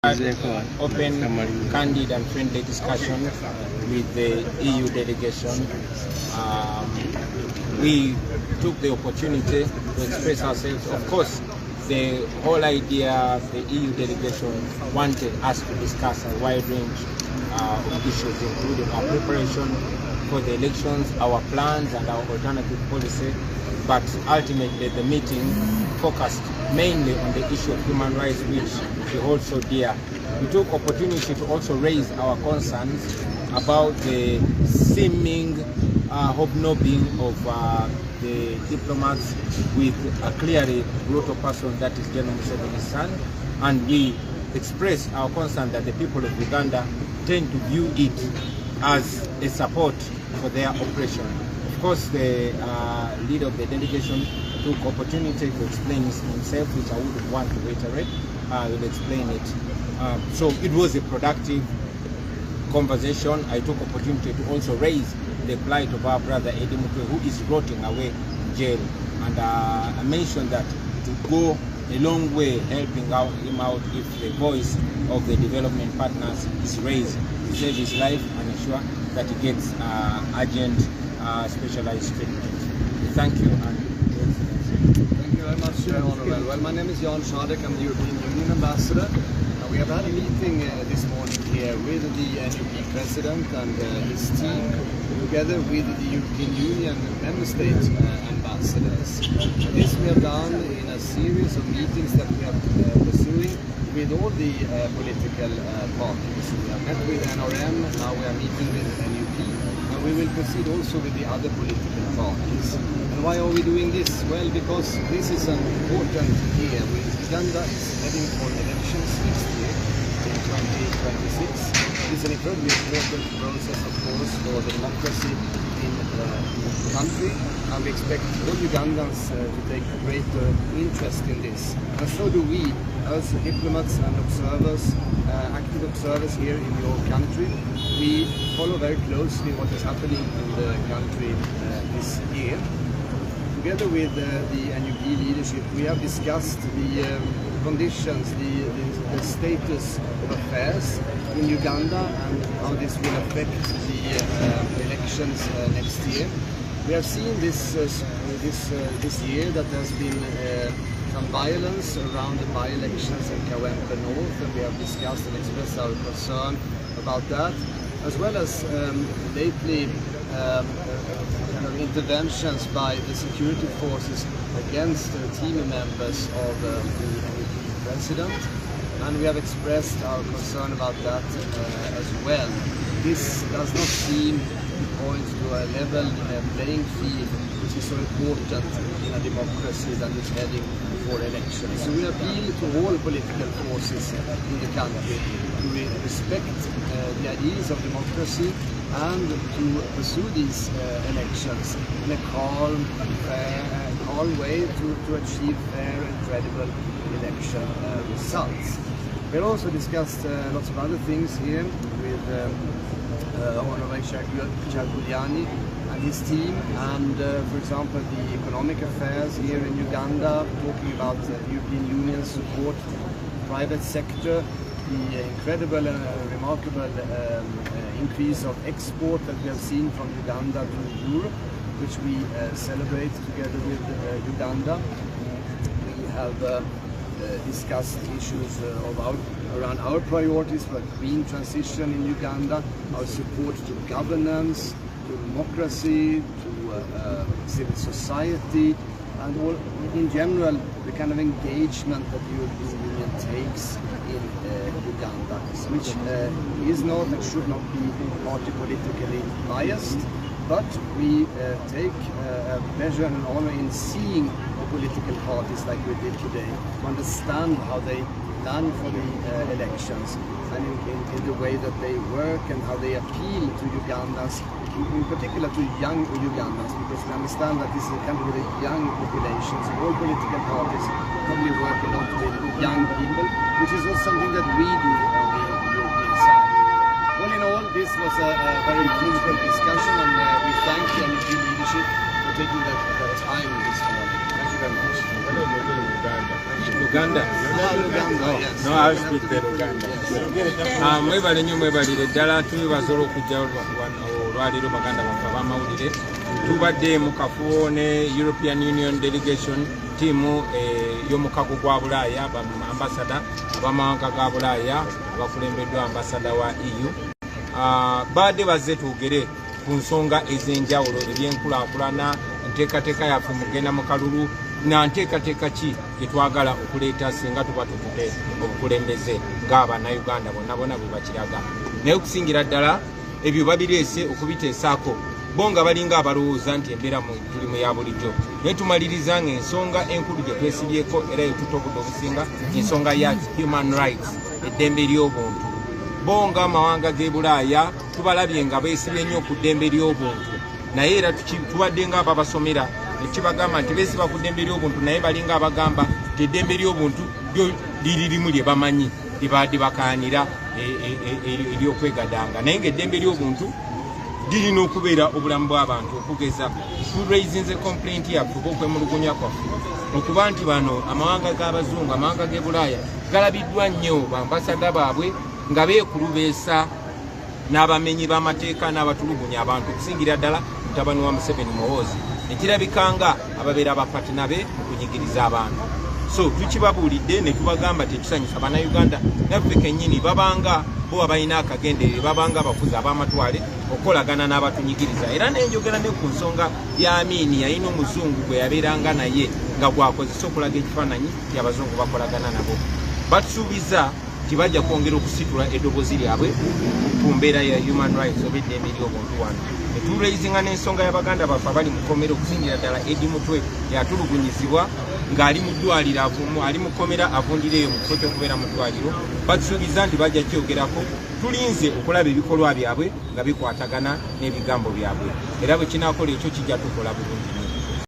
Open, candid and friendly discussion with the EU delegation. We took the opportunity to express ourselves. Of course, the whole idea, the EU delegation wanted us to discuss a wide range of issues, including our preparation for the elections, our plans and our alternative policy. But ultimately the meeting focused mainly on the issue of human rights, which we hold so dear. We took opportunity to also raise our concerns about the seeming hobnobbing of the diplomats with a clearly brutal person that is General Museveni's son, and we express our concern that the people of Uganda tend to view it as a support for their oppression. Of course, the leader of the delegation took opportunity to explain himself, which I wouldn't want to reiterate. I will explain it. So it was a productive conversation. I took opportunity to also raise the plight of our brother Eddie Mukwe, who is rotting away in jail. And I mentioned that it would go a long way helping him out if the voice of the development partners is raised to save his life and ensure that he gets urgent specialized treatment. Thank you. Thank you very much, Honourable. Well, my name is Jan Shadek. I'm the European Union Ambassador. We have had a meeting this morning here with the NUP President and his team, together with the European Union Member State ambassadors. This we have done in a series of meetings that we are pursuing with all the political parties. We have met with NRM, now we are meeting with NUP, and we will proceed also with the other political parties. And why are we doing this? Well, because this is an important year. Uganda is heading for elections next year in 2026. It's an incredibly important process, of course, for the democracy in the country, and we expect all Ugandans to take greater interest in this. And so do we, as diplomats and observers, active observers here in your country. We follow very closely what is happening in the country this year. Together with the NUP leadership, we have discussed the conditions, the status of affairs in Uganda and how this will affect the elections next year. We have seen this year that there has been some violence around the by-elections in Kawempe North, and we have discussed and expressed our concern about that, as well as lately interventions by the security forces against team members of the president, and we have expressed our concern about that as well. This does not seem to point to a level playing field, which is so important in a democracy that is heading for elections. So we appeal to all political forces in the country to respect the ideas of democracy and to pursue these elections in a calm way to achieve fair and credible election results. We also discussed lots of other things here with Honorable Chaguliani and his team, and for example the economic affairs here in Uganda, talking about the European Union support, private sector, the incredible and remarkable increase of export that we have seen from Uganda to Europe, which we celebrate together with Uganda. We have discussed issues around our priorities for green transition in Uganda, our support to governance, to democracy, to civil society, and all, in general, the kind of engagement that the European Union takes in Uganda, which is not and should not be party politically biased, but we take pleasure and honor in seeing political parties like we did today, to understand how they plan for the elections, and in the way that they work and how they appeal to Ugandans, in particular to young Ugandans, because we understand that this is a country with a young population, so all political parties probably work a lot with young people, which is also something that we do on the European side. All in all, this was a very fruitful discussion, and we thank the NUP leadership for taking the time this morning. Thank you very much. Luganda? Yes. No, I'll speak the Luganda. Mwebale nnyo mwebalire ddala tubibazola okujja olwaliro baganda baffe ab'amawulire. Tubadde mu kafuo ne European Union Delegation tiimu y'omukago gwa Bulaaya ambasada ab'amawanga ga Bulaaya abakulembeddwa ambasada wa EU. Badde bazze twogere ku nsonga ez'enjawulo ebyenkulaakulana enteekateeka yaffe mugenda mu kalulu na nteekateeka ki gyetwagala okuleeta singa tuba tututte obukulembeze ng'Abannayuganda bonna bwe bakiraga. Naye okusingira ddala ebyo babireese okubiteesaako bo nga balinga abalowooza nti embeera tuli mu ya bulijjo. Naye tumaliriza ng'ensonga enkulu gye twesibyeko era yetuta obudde obusinga ensonga ya human rights, eddembe ly'obuntu. Bo nga amawanga g'e Bulaaya tubalabye nga beesibye nnyo ku ddembe ly'obuntu, naye era tubadde nga ababasomera nekibagamba nti beesiba ku ddembe ly'obuntu naye balinga abagamba nti eddembe ly'obuntu liririmu lye bamanyi libadde bakaanira eryokwegadanga, naye ng'eddembe ly'obuntu lirina okubeera obulamu bw'abantu okugeza turaisinze complaint yaffe oba okwemulugunya kwaffe okuba nti bano amawanga g'abazungu amawanga g'e Bulaaya galabiddwa nnyo bambasada baabwe nga beekulubeesa n'abamenyi b'amateeka n'abatulugunya abantu okusingira ddala mutabani wa Museveni Muhoozi ekirabikanga ababeera abapatina be mu kunyigiriza abantu. So tukibabuulidde ne tubagamba tetusanyusa Bannayuganda naffe kennyini babanga bo abalina akagenderere babanga abafuzi ab'amatwale okukolagana n'abatunyigiriza. Era nenjogera ne ku nsonga ya Amini yalina omuzungu gwe yabeeranga naye nga gwakozesa okulaga ekifaananyi y'abazungu bakolagana nabo. Batusuubiza tibajja kwongera okusitula eddoboozi lyabwe ku mbeera ya human rights oba eddembe ly'obuntu wano. Netulaizinga n'ensonga y'Abaganda baffe abali mu kkomera okusingira ddala Edi Mutwe yatulugunyizibwa ng'ali mu ddwaliro ali mu kkomera avundireyo mu kifo ky'okubeera mu ddwaliro. Batusuubiza nti bajja kyogerako. Tulinze okulaba ebikolwa byabwe nga bikwatagana n'ebigambo byabwe, era bwe kinaakola ekyo kijja tukola bulungi nnyo.